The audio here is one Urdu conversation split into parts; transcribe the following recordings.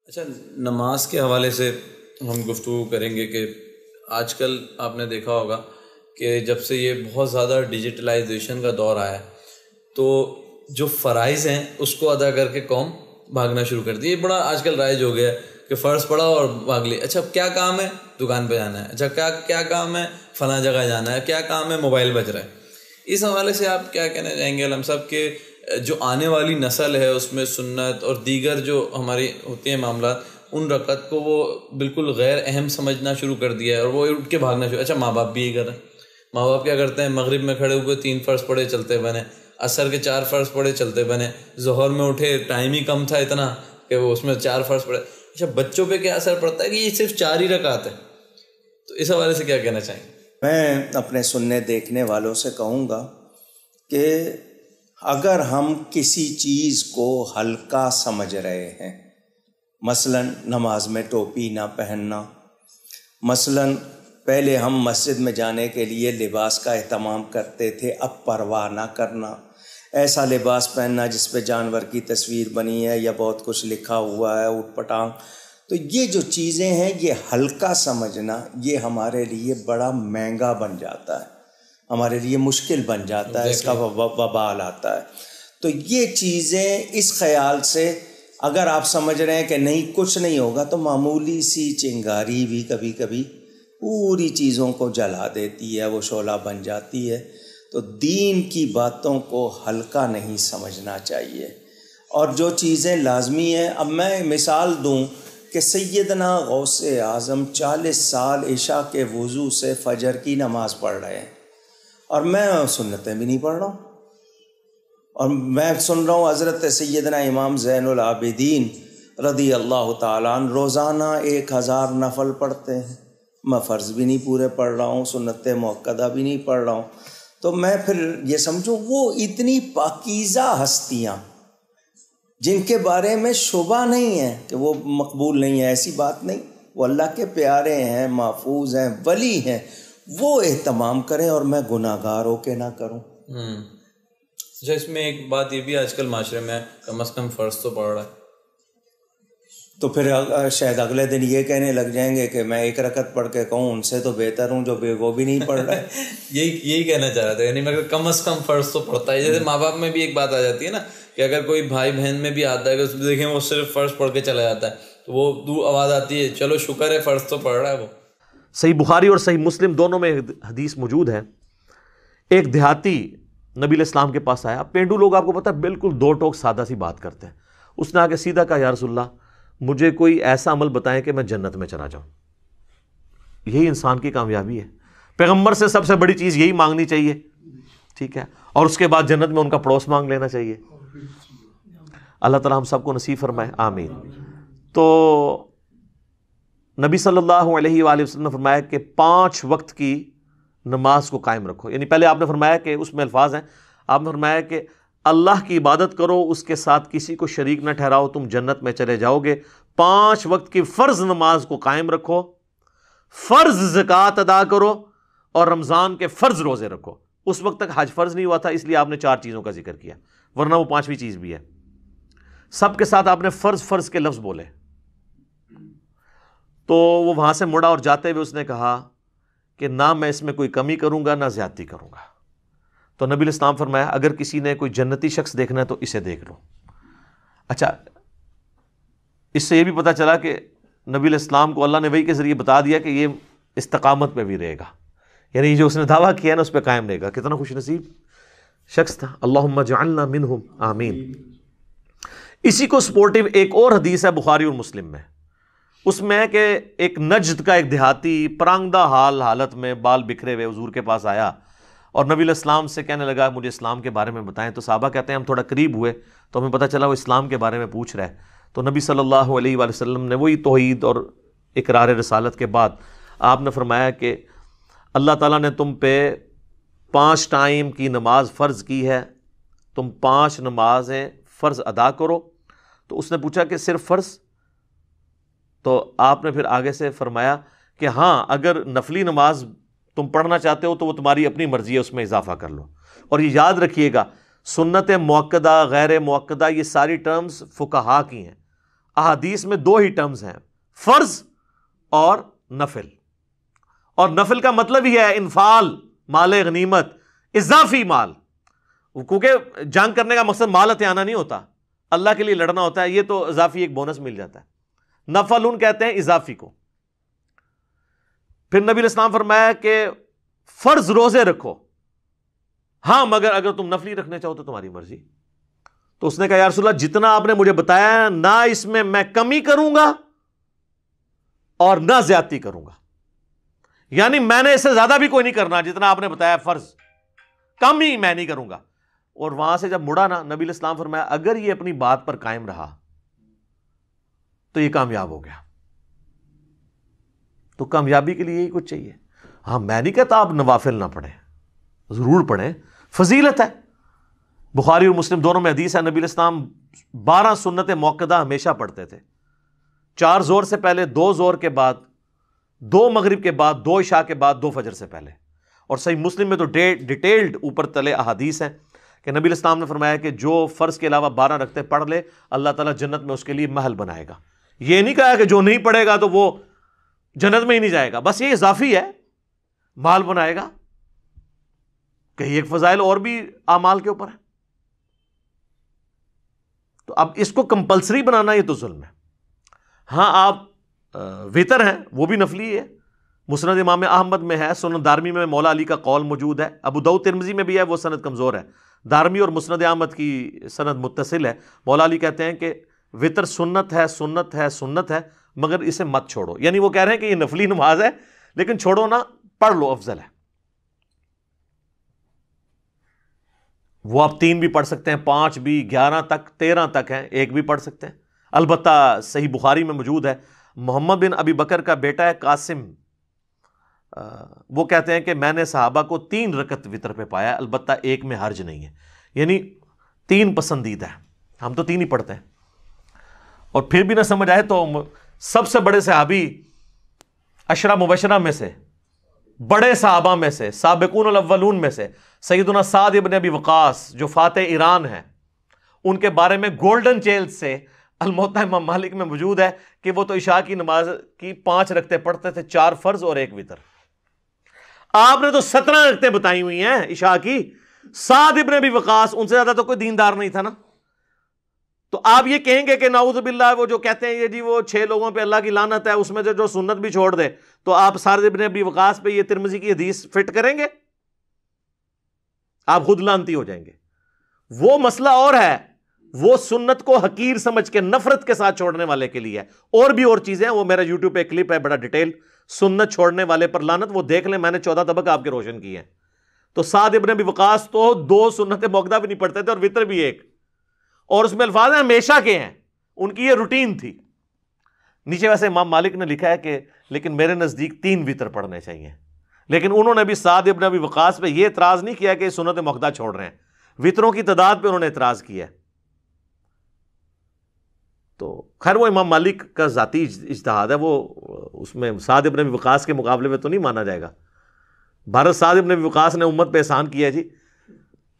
اچھا، نماز کے حوالے سے ہم گفتگو کریں گے کہ آج کل آپ نے دیکھا ہوگا کہ جب سے یہ بہت زیادہ ڈیجیٹلائزیشن کا دور آیا تو جو فرائض ہیں اس کو ادا کر کے قوم بھاگنا شروع کر دی. یہ بڑا آج کل رائج ہو گیا ہے کہ فرض پڑا اور بھاگ لی. اچھا کیا کام ہے؟ دکان پہ جانا ہے. اچھا کیا کام ہے؟ فلاں جگہ جانا ہے. کیا کام ہے؟ موبائل بج رہا ہے. اس حوالے سے آپ کیا کہنا چاہیں گے علم صاحب کہ جو آنے والی نسل ہے اس میں سنت اور دیگر جو ہماری ہوتی ہیں معاملات ان رکعت کو وہ بالکل غیر اہم سمجھنا شروع کر دیا ہے اور وہ اٹھ کے بھاگنا شروع. اچھا ماں باپ بھی یہی کر رہے ہیں. ماں باپ کیا کرتے ہیں؟ مغرب میں کھڑے ہوئے 3 فرض پڑھے چلتے بنے, عصر کے 4 فرض پڑھے چلتے بنے, ظہر میں اٹھے ٹائم ہی کم تھا اتنا کہ وہ اس میں 4 فرض پڑھے. اچھا بچوں پہ کیا اثر پڑتا ہے کہ یہ صرف 4 ہی رکعت ہے؟ تو اس حوالے سے کیا کہنا چاہیں گے؟ میں اپنے سننے دیکھنے والوں سے کہوں گا کہ اگر ہم کسی چیز کو ہلکا سمجھ رہے ہیں, مثلا نماز میں ٹوپی نہ پہننا, مثلا پہلے ہم مسجد میں جانے کے لیے لباس کا اہتمام کرتے تھے, اب پرواہ نہ کرنا, ایسا لباس پہننا جس پہ جانور کی تصویر بنی ہے یا بہت کچھ لکھا ہوا ہے اوٹ پٹانگ, تو یہ جو چیزیں ہیں یہ ہلکا سمجھنا یہ ہمارے لیے بڑا مہنگا بن جاتا ہے, ہمارے لیے مشکل بن جاتا ہے, اس کا وبال آتا ہے. تو یہ چیزیں اس خیال سے اگر آپ سمجھ رہے ہیں کہ نہیں کچھ نہیں ہوگا, تو معمولی سی چنگاری بھی کبھی کبھی پوری چیزوں کو جلا دیتی ہے, وہ شعلہ بن جاتی ہے. تو دین کی باتوں کو ہلکا نہیں سمجھنا چاہیے. اور جو چیزیں لازمی ہیں, اب میں مثال دوں کہ سیدنا غوث اعظم 40 سال عشاء کے وضو سے فجر کی نماز پڑھ رہے ہیں اور میں سنتیں بھی نہیں پڑھ رہا ہوں, اور میں سن رہا ہوں حضرت سیدنا امام زین العابدین رضی اللہ تعالیٰ عنہ روزانہ 1000 نفل پڑھتے ہیں. میں فرض بھی نہیں پورے پڑھ رہا ہوں, سنت مؤکدہ بھی نہیں پڑھ رہا ہوں. تو میں پھر یہ سمجھوں وہ اتنی پاکیزہ ہستیاں جن کے بارے میں شبہ نہیں ہے کہ وہ مقبول نہیں ہے, ایسی بات نہیں, وہ اللہ کے پیارے ہیں, محفوظ ہیں, ولی ہیں, وہ اہتمام کریں اور میں گناہ گار ہو کے نہ کروں. اچھا اس میں ایک بات یہ بھی آج کل معاشرے میں کم از کم فرض تو پڑھ رہا ہے, تو پھر شاید اگلے دن یہ کہنے لگ جائیں گے کہ میں 1 رکعت پڑھ کے کہوں ان سے تو بہتر ہوں جو وہ بھی نہیں پڑھ رہے. یہی کہنا چاہ رہا تھا, یعنی مگر کم از کم فرض تو پڑھتا ہے. جیسے ماں باپ میں بھی ایک بات آ جاتی ہے نا کہ اگر کوئی بھائی بہن میں بھی آتا ہے کہ اس میں دیکھیں وہ صرف فرض پڑھ کے چلا جاتا ہے تو وہ دور آواز آتی ہے چلو شکر ہے فرض تو پڑھ رہا ہے وہ. صحیح بخاری اور صحیح مسلم دونوں میں حدیث موجود ہے. ایک دیہاتی نبی علیہ السلام کے پاس آیا. پینڈو لوگ آپ کو پتہ ہے بالکل 2 ٹوک سادہ سی بات کرتے ہیں. اس نے آ کے سیدھا کہا یا رسول اللہ مجھے کوئی ایسا عمل بتائیں کہ میں جنت میں چلا جاؤں. یہی انسان کی کامیابی ہے. پیغمبر سے سب سے بڑی چیز یہی مانگنی چاہیے, ٹھیک ہے, اور اس کے بعد جنت میں ان کا پڑوس مانگ لینا چاہیے. اللہ تعالیٰ ہم سب کو نصیب فرمائے, آمین. تو نبی صلی اللہ علیہ وآلہ وسلم نے فرمایا کہ 5 وقت کی نماز کو قائم رکھو. یعنی پہلے آپ نے فرمایا کہ اس میں الفاظ ہیں, آپ نے فرمایا کہ اللہ کی عبادت کرو, اس کے ساتھ کسی کو شریک نہ ٹھہراؤ, تم جنت میں چلے جاؤ گے. 5 وقت کی فرض نماز کو قائم رکھو, فرض زکوٰۃ ادا کرو, اور رمضان کے فرض روزے رکھو. اس وقت تک حج فرض نہیں ہوا تھا, اس لیے آپ نے 4 چیزوں کا ذکر کیا, ورنہ وہ 5ویں چیز بھی ہے. سب کے ساتھ آپ نے فرض کے لفظ بولے. تو وہ وہاں سے مڑا اور جاتے ہوئے اس نے کہا کہ نہ میں اس میں کوئی کمی کروں گا نہ زیادتی کروں گا. تو نبی علیہ السلام فرمایا اگر کسی نے کوئی جنتی شخص دیکھنا ہے تو اسے دیکھ لو. اچھا اس سے یہ بھی پتہ چلا کہ نبی علیہ السلام کو اللہ نے وحی کے ذریعے بتا دیا کہ یہ استقامت پہ بھی رہے گا, یعنی جو اس نے دعویٰ کیا نا اس پہ قائم رہے گا. کتنا خوش نصیب شخص تھا. اللہم اجعلنا منہم, آمین. اسی کو سپورٹیو ایک اور حدیث ہے بخاری اور مسلم میں. اس میں ہے کہ ایک نجد کا ایک دیہاتی پرانگدہ حالت میں بال بکھرے ہوئے حضور کے پاس آیا اور نبی علیہ السلام سے کہنے لگا مجھے اسلام کے بارے میں بتائیں. تو صحابہ کہتے ہیں ہم تھوڑا قریب ہوئے تو ہمیں پتہ چلا وہ اسلام کے بارے میں پوچھ رہا ہے. تو نبی صلی اللہ علیہ وآلہ وسلم نے وہی توحید اور اقرار رسالت کے بعد آپ نے فرمایا کہ اللہ تعالیٰ نے تم پہ 5 ٹائم کی نماز فرض کی ہے, تم 5 نمازیں فرض ادا کرو. تو اس نے پوچھا کہ صرف فرض؟ تو آپ نے پھر آگے سے فرمایا کہ ہاں اگر نفلی نماز تم پڑھنا چاہتے ہو تو وہ تمہاری اپنی مرضی ہے, اس میں اضافہ کر لو. اور یہ یاد رکھیے گا سنت مؤکدہ غیر مؤکدہ یہ ساری ٹرمز فقہا کی ہیں, احادیث میں دو ہی ٹرمز ہیں، فرض اور نفل. اور نفل کا مطلب ہی ہے انفال، مال غنیمت، اضافی مال. کیونکہ جنگ کرنے کا مقصد مال ہتھیانا نہیں ہوتا، اللہ کے لیے لڑنا ہوتا ہے، یہ تو اضافی ایک بونس مل جاتا ہے. نفل کہتے ہیں اضافی کو. پھر نبی علیہ السلام فرمایا کہ فرض روزے رکھو، ہاں مگر اگر تم نفلی رکھنے چاہو تو تمہاری مرضی. تو اس نے کہا یا رسول اللہ جتنا آپ نے مجھے بتایا نہ اس میں کمی کروں گا اور نہ زیادتی کروں گا، یعنی میں نے اس سے زیادہ بھی کوئی نہیں کرنا، جتنا آپ نے بتایا فرض، کم ہی میں نہیں کروں گا. اور وہاں سے جب مڑا نا، نبی علیہ السلام فرمایا اگر یہ اپنی بات پر قائم رہا تو یہ کامیاب ہو گیا. تو کامیابی کے لیے یہی کچھ چاہیے. ہاں میں نہیں کہتا آپ نوافل نہ پڑھیں، ضرور پڑھیں، فضیلت ہے. بخاری اور مسلم دونوں میں حدیث ہے، نبی علیہ السلام 12 سنت موقدہ ہمیشہ پڑھتے تھے، 4 ظہر سے پہلے، 2 ظہر کے بعد، 2 مغرب کے بعد، 2 عشاء کے بعد، 2 فجر سے پہلے. اور صحیح مسلم میں تو ڈیٹیلڈ اوپر تلے احادیث ہیں کہ نبی علیہ السلام نے فرمایا کہ جو فرض کے علاوہ 12 رکھتے پڑھ لے، اللہ تعالیٰ جنت میں اس کے لیے محل بنائے گا. یہ نہیں کہا کہ جو نہیں پڑھے گا تو وہ جنت میں ہی نہیں جائے گا، بس یہ اضافی ہے، مال بنائے گا. کہیں ایک فضائل اور بھی اعمال کے اوپر ہے. تو اب اس کو کمپلسری بنانا یہ تو ظلم ہے. ہاں آپ وطر ہیں وہ بھی نفلی ہے، مسند امام احمد میں ہے، سنن دارمی میں مولا علی کا قول موجود ہے، ابو داؤد ترمذی میں بھی ہے، وہ سند کمزور ہے. دارمی اور مسند احمد کی سند متصل ہے. مولا علی کہتے ہیں کہ وطر سنت ہے، سنت ہے، سنت ہے، مگر اسے مت چھوڑو. یعنی وہ کہہ رہے ہیں کہ یہ نفلی نماز ہے لیکن چھوڑو نہ، پڑھ لو، افضل ہے. وہ آپ 3 بھی پڑھ سکتے ہیں، 5 بھی، 11 تک، 13 تک ہیں، 1 بھی پڑھ سکتے ہیں. البتہ صحیح بخاری میں موجود ہے، محمد بن ابی بکر کا بیٹا ہے قاسم، وہ کہتے ہیں کہ میں نے صحابہ کو 3 رکعت وطر پہ پایا، البتہ 1 میں حرج نہیں ہے. یعنی 3 پسندیدہ ہے، ہم تو 3 ہی پڑھتے ہیں. اور پھر بھی نہ سمجھ آئے تو سب سے بڑے صحابی 10 مبشرہ میں سے، بڑے صحابہ میں سے، سابقون الاولون میں سے سیدنا سعد ابن ابی وقاص جو فاتح ایران ہیں، ان کے بارے میں گولڈن چیل سے الموطا امام مالک میں موجود ہے کہ وہ تو عشاء کی نماز کی 5 رکعتیں پڑھتے تھے، 4 فرض اور 1 وتر. آپ نے تو 17 رکعتیں بتائی ہوئی ہیں عشاء کی. سعد ابن ابی وقاص ان سے زیادہ تو کوئی دیندار نہیں تھا نا. تو آپ یہ کہیں گے کہ نعوذ باللہ وہ جو کہتے ہیں یہ جی وہ 6 لوگوں پہ اللہ کی لعنت ہے، اس میں جو سنت بھی چھوڑ دے، تو آپ سعد ابن ابی وقاص پہ یہ ترمذی کی حدیث فٹ کریں گے؟ آپ خود لعنتی ہو جائیں گے. وہ مسئلہ اور ہے، وہ سنت کو حقیر سمجھ کے نفرت کے ساتھ چھوڑنے والے کے لیے ہے. اور بھی اور چیزیں ہیں، وہ میرا یوٹیوب پہ کلپ ہے بڑا ڈیٹیل، سنت چھوڑنے والے پر لعنت، وہ دیکھ لیں، میں نے 14 طبق آپ کے روشن کیے ہیں. تو سعد ابن ابی وقاص تو 2 سنت موقدہ بھی نہیں پڑھتے تھے اور وطر بھی 1، اور اس میں الفاظ ہیں ہمیشہ کے ہیں، ان کی یہ روٹین تھی. نیچے ویسے امام مالک نے لکھا ہے کہ لیکن میرے نزدیک 3 وطر پڑھنے چاہیے، لیکن انہوں نے بھی سعد ابن ابی وقاص پہ یہ اعتراض نہیں کیا کہ سنت موقدہ چھوڑ رہے ہیں، وطروں کی تعداد پہ انہوں نے اعتراض کیا. تو خیر وہ امام مالک کا ذاتی اجتہاد ہے، وہ اس میں سعد ابن ابی وقاص کے مقابلے میں تو نہیں مانا جائے گا. بھارت سعد ابن ابی وقاص نے امت پہ احسان کیا جی،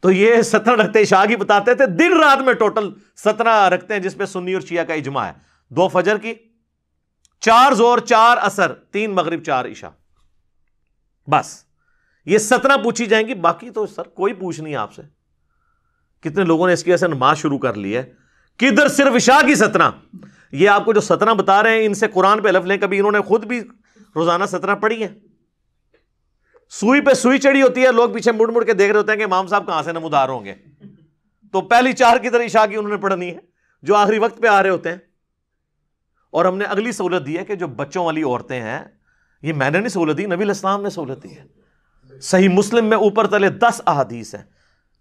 تو یہ 17 رکعتیں عشاء کی بتاتے تھے، دن رات میں ٹوٹل 17 رکعتیں، جس پہ سنی اور شیعہ کا اجماع ہے. 2 فجر کی، 4 ظہر، 4 عصر، 3 مغرب، 4 عشاء، بس یہ 17 پوچھی جائیں گی. باقی تو سر کوئی پوچھ نہیں آپ سے. کتنے لوگوں نے اس کی وجہ سے نماز شروع کر لی ہے، کدھر صرف عشاء کی 17. یہ آپ کو جو 17 بتا رہے ہیں ان سے قرآن پہ حلف لیں، کبھی انہوں نے خود بھی روزانہ 17 پڑھی ہیں. سوئی پہ سوئی چڑھی ہوتی ہے، لوگ پیچھے مڑ مڑ کے دیکھ رہے ہوتے ہیں کہ امام صاحب کہاں سے نمودار ہوں گے. تو پہلی 4 کی طرح عشاء کی انہوں نے پڑھنی ہے جو آخری وقت پہ آ رہے ہوتے ہیں. اور ہم نے اگلی سہولت دی ہے کہ جو بچوں والی عورتیں ہیں، یہ میں نے نہیں سہولت دی، نبی علیہ السلام نے سہولت دی ہے. صحیح مسلم میں اوپر تلے 10 احادیث ہیں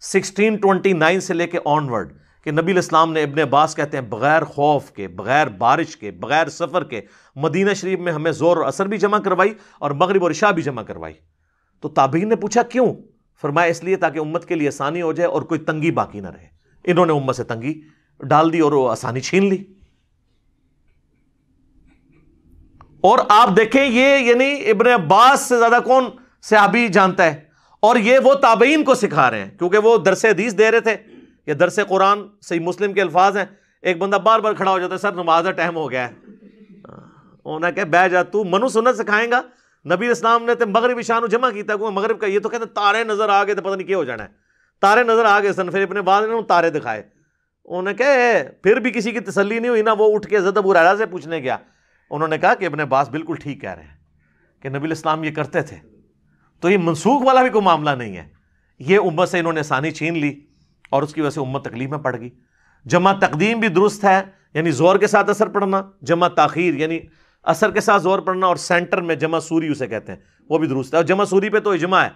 1629 سے لے کے آن ورڈ کہ نبی علیہ السلام نے، ابن عباس کہتے ہیں، بغیر خوف کے، بغیر بارش کے، بغیر سفر کے مدینہ شریف میں ہمیں ظہر اور عصر بھی جمع کروائی اور مغرب اور عشاء بھی جمع کروائی. تو تابعین نے پوچھا کیوں؟ فرمایا اس لیے تاکہ امت کے لیے آسانی ہو جائے اور کوئی تنگی باقی نہ رہے. انہوں نے امت سے تنگی ڈال دی اور وہ آسانی چھین لی. اور آپ دیکھیں یہ یعنی ابن عباس سے زیادہ کون صحابی جانتا ہے، اور یہ وہ تابعین کو سکھا رہے ہیں کیونکہ وہ درس حدیث دے رہے تھے یا درس قرآن. صحیح مسلم کے الفاظ ہیں، ایک بندہ بار بار کھڑا ہو جاتا ہے، سر نماز کا ٹائم ہو گیا ہے، انہوں نے کہا بہ جا، تو منو سنت سکھائیں گا؟ نبی اسلام نے تے مغرب شان جمع کیتا کو مغرب کا، یہ تو کہتے تارے نظر آ گئے تو پتہ نہیں کیا ہو جانا ہے، تارے نظر آ گئے سن، پھر ابن باز نے تارے دکھائے، انہوں نے کہا پھر بھی کسی کی تسلی نہیں ہوئی نا، وہ اٹھ کے حضرت ابو ہریرہ سے پوچھنے گیا، انہوں نے کہا کہ ابن باز بالکل ٹھیک کہہ رہے ہیں کہ نبی اسلام یہ کرتے تھے، تو یہ منسوخ والا بھی کوئی معاملہ نہیں ہے، یہ امت سے انہوں نے آسانی چھین لی اور اس کی وجہ سے امت تکلیف میں پڑ گئی۔ جمع تقدیم بھی درست ہے، یعنی زور کے ساتھ اثر پڑھنا، جمع تاخیر یعنی اثر کے ساتھ زور پڑھنا، اور سینٹر میں جمع سوری اسے کہتے ہیں، وہ بھی درست ہے۔ اور جمع سوری پہ تو اجماع ہے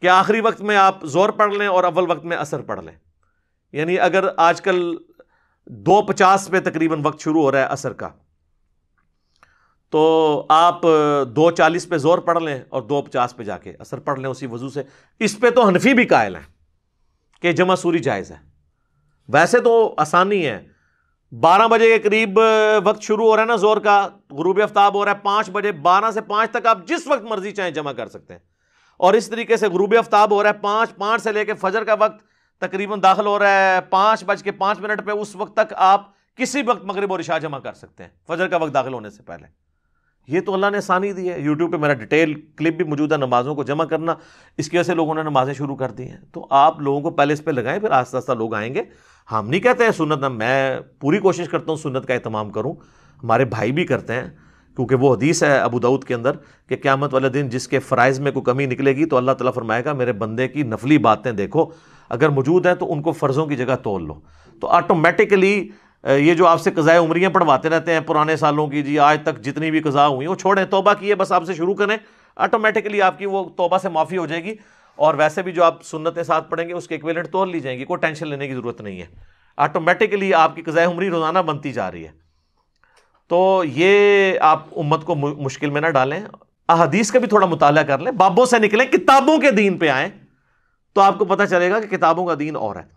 کہ آخری وقت میں آپ زور پڑھ لیں اور اول وقت میں اثر پڑھ لیں، یعنی اگر آج کل 2:50 پہ تقریباً وقت شروع ہو رہا ہے اثر کا، تو آپ 2:40 پہ زور پڑھ لیں اور 2:50 پہ جا کے اثر پڑھ لیں اسی وضو سے۔ اس پہ تو حنفی بھی قائل ہیں کہ جمع سوری جائز ہے۔ ویسے تو آسانی ہے، 12 بجے کے قریب وقت شروع ہو رہا ہے نا زور کا، غروب آفتاب ہو رہا ہے 5 بجے، 12 سے 5 تک آپ جس وقت مرضی چاہیں جمع کر سکتے ہیں، اور اس طریقے سے غروب آفتاب ہو رہا ہے 5 سے لے کے فجر کا وقت تقریباً داخل ہو رہا ہے 5:05 پہ، اس وقت تک آپ کسی وقت مغرب اور عشاء جمع کر سکتے ہیں فجر کا وقت داخل ہونے سے پہلے۔ یہ تو اللہ نے آسانی دی ہے۔ یوٹیوب پہ میرا ڈیٹیل کلپ بھی موجود ہے نمازوں کو جمع کرنا، اس کی وجہ سے لوگوں نے نمازیں شروع کر دی ہیں، تو آپ لوگوں کو پہلے اس پہ لگائیں، پھر آہستہ آہستہ لوگ آئیں گے۔ ہم نہیں کہتے ہیں سنت، میں پوری کوشش کرتا ہوں سنت کا اہتمام کروں، ہمارے بھائی بھی کرتے ہیں، کیونکہ وہ حدیث ہے ابو داؤد کے اندر کہ قیامت والے دن جس کے فرائض میں کوئی کمی نکلے گی تو اللہ تعالیٰ فرمائے گا میرے بندے کی نفلی باتیں دیکھو، اگر موجود ہیں تو ان کو فرضوں کی جگہ تول لو۔ تو آٹومیٹکلی یہ جو آپ سے قضائے عمریاں پڑھواتے رہتے ہیں پرانے سالوں کی، جی آج تک جتنی بھی قضا ہوئی وہ چھوڑیں، توبہ کیے بس آپ سے شروع کریں، آٹومیٹکلی آپ کی وہ توبہ سے معافی ہو جائے گی، اور ویسے بھی جو آپ سنتیں ساتھ پڑھیں گے اس کے ایکویلنٹ تول لی جائیں گی، کوئی ٹینشن لینے کی ضرورت نہیں ہے، آٹومیٹکلی آپ کی قضائے عمری روزانہ بنتی جا رہی ہے۔ تو یہ آپ امت کو مشکل میں نہ ڈالیں، احادیث کا بھی تھوڑا مطالعہ کر لیں، بابوں سے نکلیں، کتابوں کے دین پہ آئیں، تو آپ کو پتہ چلے گا کہ کتابوں کا دین اور ہے۔